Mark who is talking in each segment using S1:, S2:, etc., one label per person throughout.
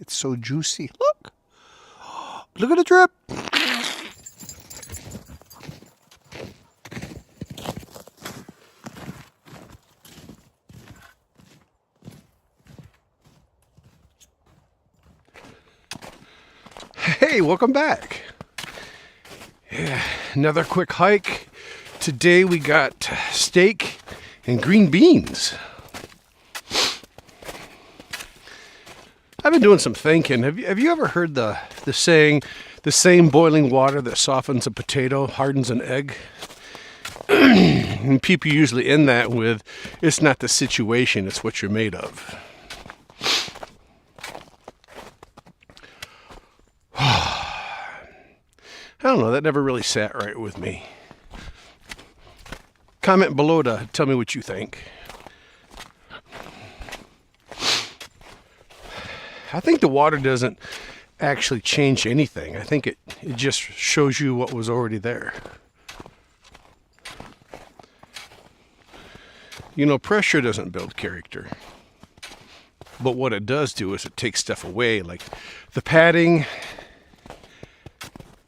S1: It's so juicy. Look. Look at the drip. Hey, welcome back. Yeah, another quick hike. Today we got steak and green beans. I've been doing some thinking. Have you ever heard the saying, the same boiling water that softens a potato hardens an egg? And people usually end that with, it's not the situation, it's what you're made of. I don't know, that never really sat right with me. Comment below to tell me what you think. I think the water doesn't actually change anything. I think it just shows you what was already there. You know, pressure doesn't build character. But what it does do is it takes stuff away, like the padding,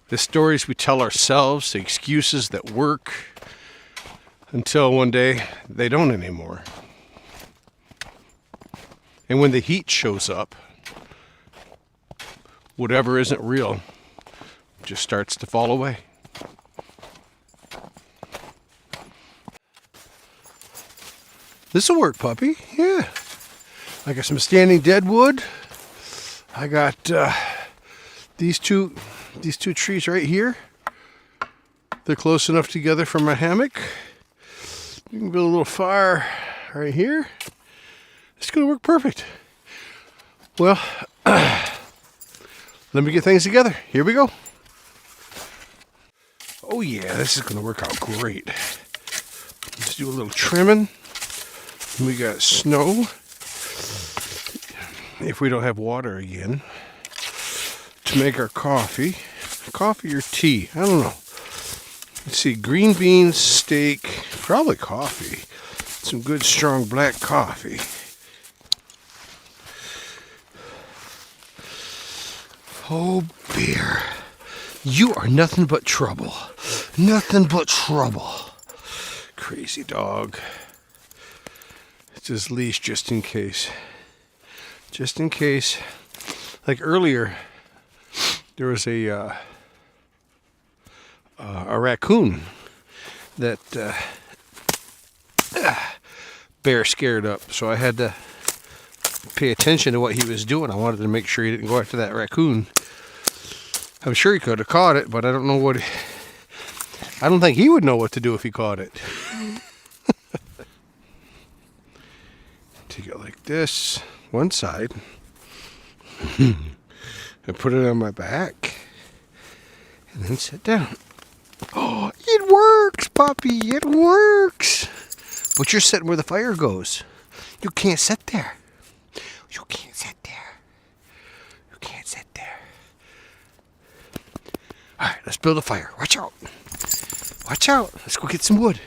S1: the stories we tell ourselves, the excuses that work, until one day they don't anymore. And when the heat shows up, whatever isn't real just starts to fall away. This'll work, puppy. Yeah. I got some standing dead wood. I got these two trees right here. They're close enough together for my hammock. You can build a little fire right here. It's gonna work perfect. Well, let me get things together. Here we go. Oh yeah, this is gonna work out great. Let's do a little trimming. We got snow. If we don't have water again, to make our coffee. Coffee or tea, I don't know. Let's see, green beans, steak, probably coffee. Some good strong black coffee. Oh, beer. You are nothing but trouble. Nothing but trouble. Crazy dog. It's his leash just in case. Just in case. Like earlier, there was a raccoon that bear scared up. So I had to pay attention to what he was doing. I wanted to make sure he didn't go after that raccoon. I'm sure he could have caught it, but I don't know what. I don't think he would know what to do if he caught it. Take it like this, one side, and put it on my back, and then sit down. Oh, it works, puppy, it works. But you're sitting where the fire goes. You can't sit there. You can't sit there. You can't sit there. All right, let's build a fire. Watch out. Watch out. Let's go get some wood.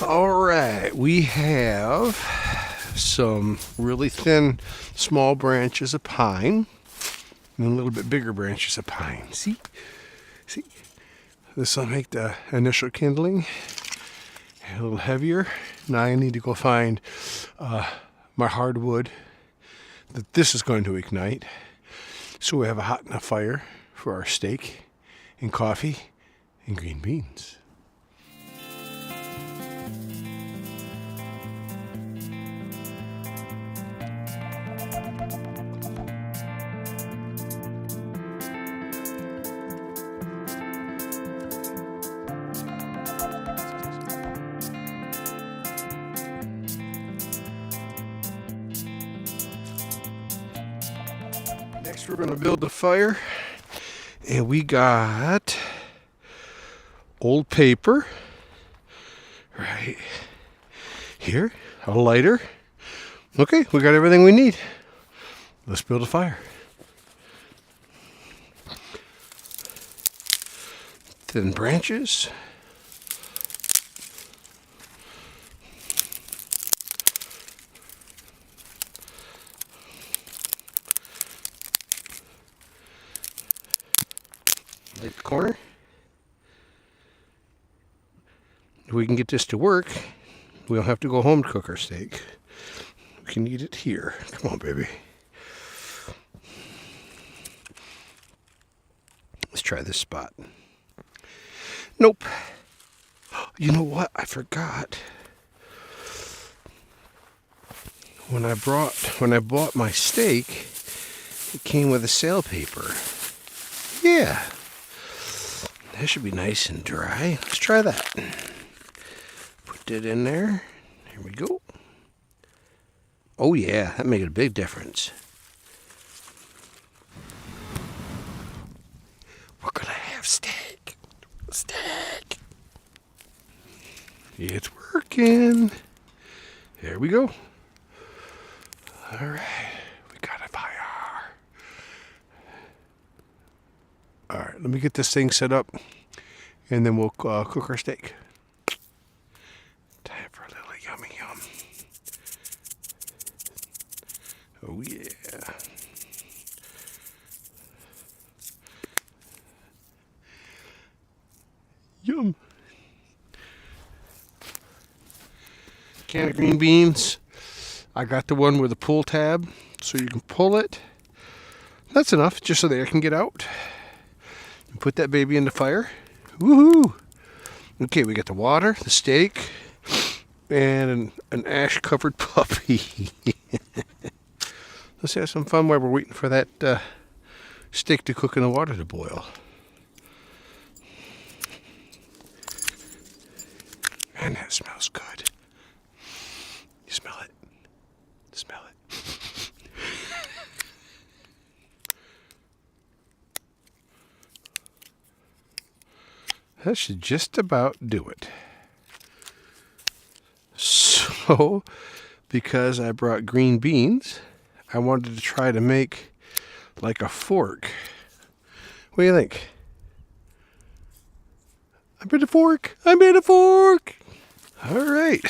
S1: All right, we have some really thin, small branches of pine and a little bit bigger branches of pine. See? See? This will make the initial kindling a little heavier. Now I need to go find my hardwood that this is going to ignite. So we have a hot enough fire for our steak and coffee and green beans. Next we're going to build the fire, and we got old paper right here, a lighter. Okay, we got everything we need. Let's build a fire. Thin branches. Like the corner. If we can get this to work, we don't have to go home to cook our steak. We can eat it here. Come on, baby. Let's try this spot. Nope. You know what? I forgot. When I bought my steak, it came with a sale paper. Yeah. That should be nice and dry. Let's try that. Put it in there. Here we go. Oh yeah, that made a big difference. We're gonna have steak. Steak. It's working. There we go. All right, we got a fire. All right, let me get this thing set up, and then we'll cook our steak. Time for a little yummy yum. Oh yeah. Yum. Can of green beans. I got the one with a pull tab, so you can pull it. That's enough, just so the air can get out. And put that baby in the fire. Woohoo! Okay, we got the water, the steak, and an ash-covered puppy. Let's have some fun while we're waiting for that steak to cook and the water to boil. Man, that smells good. You smell it? Smell it. That should just about do it. So, because I brought green beans, I wanted to try to make like a fork. What do you think? I made a fork. I made a fork. All right.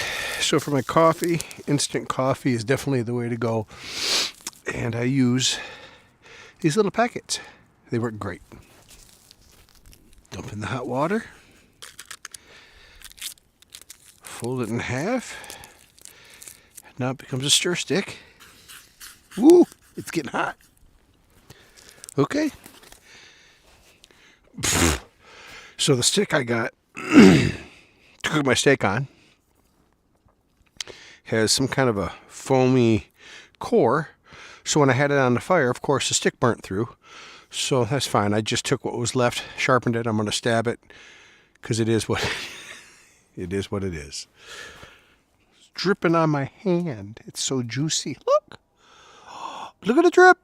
S1: So for my coffee, instant coffee is definitely the way to go. And I use these little packets. They work great. Dump in the hot water. Fold it in half. Now it becomes a stir stick. Woo! It's getting hot. Okay. So the stick I got to cook my steak on has some kind of a foamy core. So when I had it on the fire, of course, the stick burnt through. So that's fine. I just took what was left, sharpened it. I'm going to stab it because it is what it is. What it is. It's dripping on my hand. It's so juicy. Look. Look at the drip.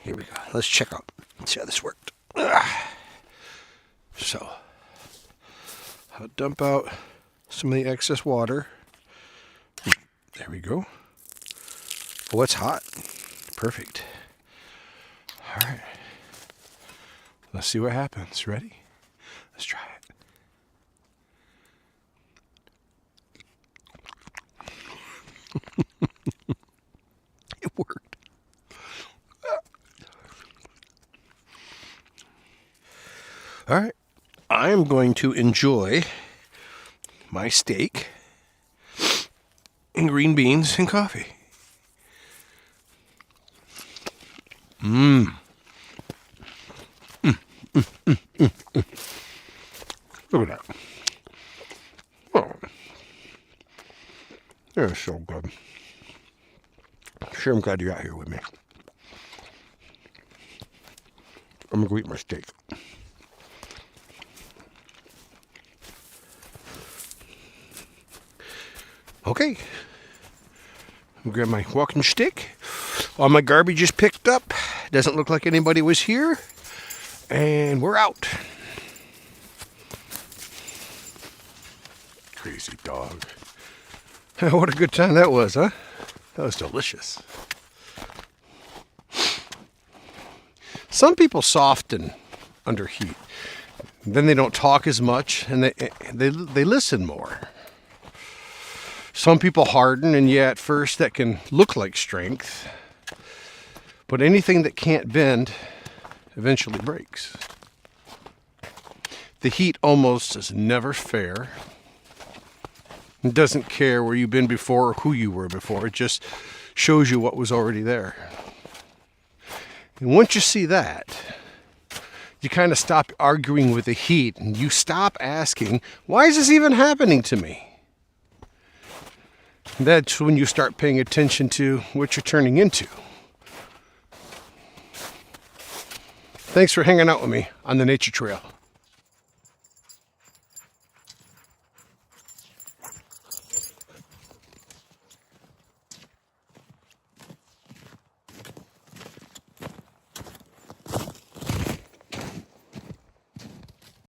S1: Here we go. Let's check out. Let's see how this worked. So, I'll dump out some of the excess water. There we go. Oh, it's hot. Perfect. All right. Let's see what happens. Ready? Let's try it. It worked. All right. I'm going to enjoy my steak and green beans and coffee. Look at that. Oh, they're so good. Sure, I'm glad you're out here with me. I'm going to go eat my steak. Okay. I'm going to grab my walking stick. All my garbage is picked up. Doesn't look like anybody was here. And we're out. Crazy dog. What a good time that was, huh? That was delicious. Some people soften under heat. Then they don't talk as much and they listen more. Some people harden, and yeah, at first that can look like strength. But anything that can't bend eventually breaks. The heat almost is never fair. It doesn't care where you've been before or who you were before. It just shows you what was already there. And once you see that, you kind of stop arguing with the heat and you stop asking, why is this even happening to me? And that's when you start paying attention to what you're turning into. Thanks for hanging out with me on the Nature Trail.